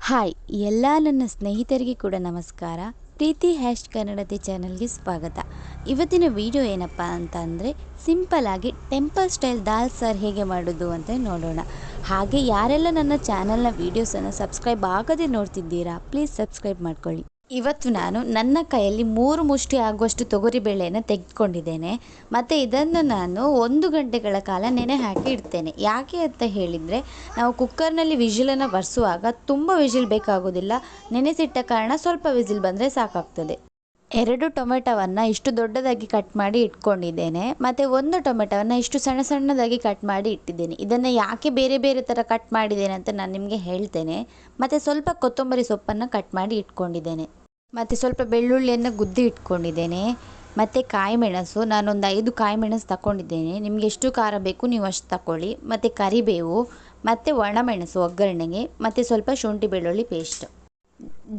Hi ಎಲ್ಲ ನನ್ನ ಸ್ನೇಹಿತರಿಗೆ ಕೂಡ ನಮಸ್ಕಾರ. ಪ್ರೀತಿ ಕನ್ನಡತಿ ಚಾನಲ್ಗೆ ಸ್ವಾಗತ. ಇವತ್ತಿನ ವಿಡಿಯೋ ಏನಪ್ಪ ಅಂತ ಅಂದರೆ ಸಿಂಪಲ್ಲಾಗಿ ಟೆಂಪಲ್ ಸ್ಟೈಲ್ ದಾಲ್ ಸಾರು ಹೇಗೆ ಮಾಡೋದು ಅಂತ ನೋಡೋಣ. ಹಾಗೆ ಯಾರೆಲ್ಲ ನನ್ನ ಚಾನಲ್ನ ವೀಡಿಯೋಸನ್ನು ಸಬ್ಸ್ಕ್ರೈಬ್ ಆಗದೆ ನೋಡ್ತಿದ್ದೀರಾ, ಪ್ಲೀಸ್ ಸಬ್ಸ್ಕ್ರೈಬ್ ಮಾಡ್ಕೊಳ್ಳಿ. ಇವತ್ತು ನಾನು ನನ್ನ ಕೈಯಲ್ಲಿ 3 ಮುಷ್ಟಿ ಆಗುವಷ್ಟು ತೊಗರಿಬೇಳೆಯನ್ನು ತೆಗೆದುಕೊಂಡಿದ್ದೇನೆ. ಮತ್ತು ಇದನ್ನು ನಾನು 1 ಗಂಟೆಗಳ ಕಾಲ ನೆನೆ ಹಾಕಿ ಇಡ್ತೇನೆ. ಯಾಕೆ ಅಂತ ಹೇಳಿದರೆ, ನಾವು ಕುಕ್ಕರ್ನಲ್ಲಿ ವಿಜಿಲನ್ನು ಬರ್ಸುವಾಗ ತುಂಬ ವಿಜಿಲ್ ಬೇಕಾಗೋದಿಲ್ಲ. ನೆನೆಸಿಟ್ಟ ಕಾರಣ ಸ್ವಲ್ಪ ವಿಜಿಲ್ ಬಂದರೆ ಸಾಕಾಗ್ತದೆ. 2 ಟೊಮೆಟೊವನ್ನು ಇಷ್ಟು ದೊಡ್ಡದಾಗಿ ಕಟ್ ಮಾಡಿ ಇಟ್ಕೊಂಡಿದ್ದೇನೆ. ಮತ್ತು 1 ಟೊಮೆಟೊವನ್ನು ಇಷ್ಟು ಸಣ್ಣ ಸಣ್ಣದಾಗಿ ಕಟ್ ಮಾಡಿ ಇಟ್ಟಿದ್ದೇನೆ. ಇದನ್ನು ಯಾಕೆ ಬೇರೆ ಬೇರೆ ಥರ ಕಟ್ ಮಾಡಿದ್ದೇನೆ ಅಂತ ನಾನು ನಿಮಗೆ ಹೇಳ್ತೇನೆ. ಮತ್ತು ಸ್ವಲ್ಪ ಕೊತ್ತಂಬರಿ ಸೊಪ್ಪನ್ನು ಕಟ್ ಮಾಡಿ ಇಟ್ಕೊಂಡಿದ್ದೇನೆ. ಮತ್ತು ಸ್ವಲ್ಪ ಬೆಳ್ಳುಳ್ಳಿಯನ್ನು ಗುದ್ದಿ ಇಟ್ಕೊಂಡಿದ್ದೇನೆ. ಮತ್ತು ಕಾಯಿಮೆಣಸು, ನಾನೊಂದು 5 ಕಾಯಿಮೆಣಸು ತಗೊಂಡಿದ್ದೇನೆ. ನಿಮಗೆ ಎಷ್ಟು ಖಾರ ಬೇಕು ನೀವು ಅಷ್ಟು ತಗೊಳ್ಳಿ. ಮತ್ತು ಕರಿಬೇವು, ಮತ್ತು ಒಣಮೆಣಸು ಒಗ್ಗರಣೆಗೆ, ಮತ್ತು ಸ್ವಲ್ಪ ಶುಂಠಿ ಬೆಳ್ಳುಳ್ಳಿ ಪೇಸ್ಟ್,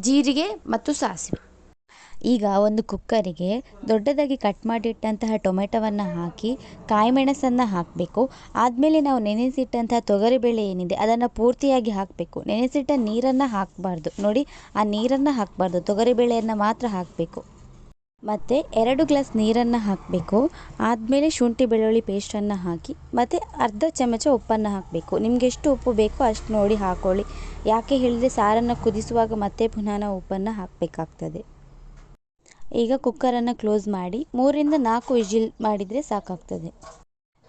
ಜೀರಿಗೆ ಮತ್ತು ಸಾಸಿವೆ. ಈಗ ಒಂದು ಕುಕ್ಕರಿಗೆ ದೊಡ್ಡದಾಗಿ ಕಟ್ ಮಾಡಿಟ್ಟಂತಹ ಟೊಮೆಟೊವನ್ನು ಹಾಕಿ ಕಾಯಿಮೆಣಸನ್ನು ಹಾಕಬೇಕು. ಆದಮೇಲೆ ನಾವು ನೆನೆಸಿಟ್ಟಂತಹ ತೊಗರಿಬೇಳೆ ಏನಿದೆ ಅದನ್ನು ಪೂರ್ತಿಯಾಗಿ ಹಾಕಬೇಕು. ನೆನೆಸಿಟ್ಟ ನೀರನ್ನು ಹಾಕಬಾರ್ದು. ನೋಡಿ, ಆ ನೀರನ್ನು ಹಾಕಬಾರ್ದು, ತೊಗರಿಬೇಳೆಯನ್ನು ಮಾತ್ರ ಹಾಕಬೇಕು. ಮತ್ತು 2 ಗ್ಲಾಸ್ ನೀರನ್ನು ಹಾಕಬೇಕು. ಆದಮೇಲೆ ಶುಂಠಿ ಬೆಳ್ಳುಳ್ಳಿ ಪೇಸ್ಟನ್ನು ಹಾಕಿ ಮತ್ತು ಅರ್ಧ ಚಮಚ ಉಪ್ಪನ್ನು ಹಾಕಬೇಕು. ನಿಮಗೆ ಎಷ್ಟು ಉಪ್ಪು ಬೇಕೋ ಅಷ್ಟು ನೋಡಿ ಹಾಕ್ಕೊಳ್ಳಿ. ಯಾಕೆ ಹೇಳಿದರೆ ಸಾರನ್ನು ಕುದಿಸುವಾಗ ಮತ್ತೆ ಪುನಃ ನಾವು ಉಪ್ಪನ್ನು ಹಾಕಬೇಕಾಗ್ತದೆ. ಈಗ ಕುಕ್ಕರನ್ನು ಕ್ಲೋಸ್ ಮಾಡಿ 3ರಿಂದ 4 ವಿಜಿಲ್ ಮಾಡಿದರೆ ಸಾಕಾಗ್ತದೆ.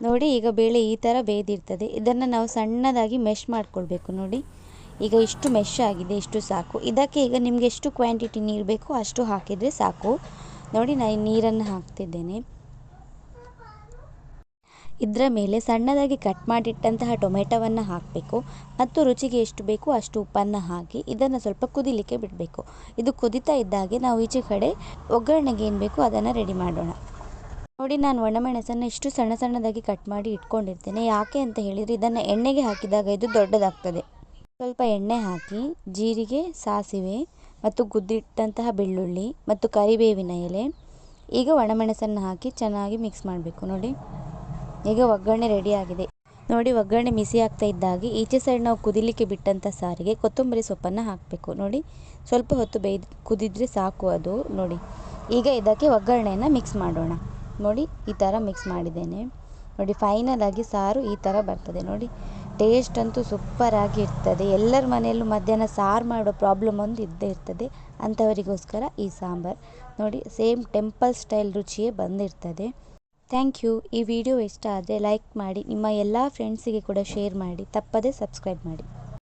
ನೋಡಿ, ಈಗ ಬೇಳೆ ಈ ಥರ ಬೇಯ್ದಿರ್ತದೆ. ಇದನ್ನು ನಾವು ಸಣ್ಣದಾಗಿ ಮೆಶ್ ಮಾಡಿಕೊಳ್ಬೇಕು. ನೋಡಿ, ಈಗ ಇಷ್ಟು ಮೆಶ್ ಆಗಿದೆ, ಇಷ್ಟು ಸಾಕು. ಇದಕ್ಕೆ ಈಗ ನಿಮಗೆ ಎಷ್ಟು ಕ್ವಾಂಟಿಟಿ ನೀರು ಬೇಕೋ ಅಷ್ಟು ಹಾಕಿದರೆ ಸಾಕು. ನೋಡಿ, ನಾನು ನೀರನ್ನು ಹಾಕ್ತಿದ್ದೇನೆ. ಇದರ ಮೇಲೆ ಸಣ್ಣದಾಗಿ ಕಟ್ ಮಾಡಿಟ್ಟಂತಹ ಟೊಮೆಟೊವನ್ನು ಹಾಕಬೇಕು. ಮತ್ತು ರುಚಿಗೆ ಎಷ್ಟು ಬೇಕೋ ಅಷ್ಟು ಉಪ್ಪನ್ನು ಹಾಕಿ ಇದನ್ನು ಸ್ವಲ್ಪ ಕುದಿಲಿಕ್ಕೆ ಬಿಡಬೇಕು. ಇದು ಕುದೀತಾ ಇದ್ದಾಗೆ ನಾವು ಈಚೆ ಕಡೆ ಒಗ್ಗರಣೆಗೆ ಏನು ಬೇಕೋ ಅದನ್ನು ರೆಡಿ ಮಾಡೋಣ. ನೋಡಿ, ನಾನು ಒಣಮೆಣಸನ್ನು ಇಷ್ಟು ಸಣ್ಣ ಸಣ್ಣದಾಗಿ ಕಟ್ ಮಾಡಿ ಇಟ್ಕೊಂಡಿರ್ತೇನೆ. ಯಾಕೆ ಅಂತ ಹೇಳಿದರೆ ಇದನ್ನು ಎಣ್ಣೆಗೆ ಹಾಕಿದಾಗ ಇದು ದೊಡ್ಡದಾಗ್ತದೆ. ಸ್ವಲ್ಪ ಎಣ್ಣೆ ಹಾಕಿ ಜೀರಿಗೆ, ಸಾಸಿವೆ ಮತ್ತು ಗುದ್ದಿಟ್ಟಂತಹ ಬೆಳ್ಳುಳ್ಳಿ ಮತ್ತು ಕರಿಬೇವಿನ ಎಲೆ, ಈಗ ಒಣಮೆಣಸನ್ನು ಹಾಕಿ ಚೆನ್ನಾಗಿ ಮಿಕ್ಸ್ ಮಾಡಬೇಕು. ನೋಡಿ, ಈಗ ಒಗ್ಗರಣೆ ರೆಡಿ ಆಗಿದೆ. ನೋಡಿ, ಒಗ್ಗರಣೆ ಮಿಸಿ ಆಗ್ತಾ ಇದ್ದಾಗೆ ಈಚೆ ಸೈಡ್ ನಾವು ಕುದಿಲಿಕ್ಕೆ ಬಿಟ್ಟಂಥ ಸಾರಿಗೆ ಕೊತ್ತಂಬರಿ ಸೊಪ್ಪನ್ನು ಹಾಕಬೇಕು. ನೋಡಿ, ಸ್ವಲ್ಪ ಹೊತ್ತು ಕುದಿದ್ರೆ ಸಾಕು ಅದು. ನೋಡಿ, ಈಗ ಇದಕ್ಕೆ ಒಗ್ಗರಣೆಯನ್ನು ಮಿಕ್ಸ್ ಮಾಡೋಣ. ನೋಡಿ, ಈ ಥರ ಮಿಕ್ಸ್ ಮಾಡಿದ್ದೇನೆ. ನೋಡಿ, ಫೈನಲ್ ಆಗಿ ಸಾರು ಈ ಥರ ಬರ್ತದೆ. ನೋಡಿ, ಟೇಸ್ಟ್ ಅಂತೂ ಸೂಪರಾಗಿ ಇರ್ತದೆ. ಎಲ್ಲರ ಮನೆಯಲ್ಲೂ ಮಧ್ಯಾಹ್ನ ಸಾರು ಮಾಡೋ ಪ್ರಾಬ್ಲಮ್ ಒಂದು ಇದ್ದೇ ಇರ್ತದೆ. ಅಂಥವರಿಗೋಸ್ಕರ ಈ ಸಾಂಬಾರು ನೋಡಿ, ಸೇಮ್ ಟೆಂಪಲ್ ಸ್ಟೈಲ್ ರುಚಿಯೇ ಬಂದಿರ್ತದೆ. Thank you. ಈ ವಿಡಿಯೋ ಇಷ್ಟ ಆದರೆ ಲೈಕ್ ಮಾಡಿ, ನಿಮ್ಮ ಎಲ್ಲ ಫ್ರೆಂಡ್ಸಿಗೆ ಕೂಡ ಶೇರ್ ಮಾಡಿ, ತಪ್ಪದೇ ಸಬ್ಸ್ಕ್ರೈಬ್ ಮಾಡಿ.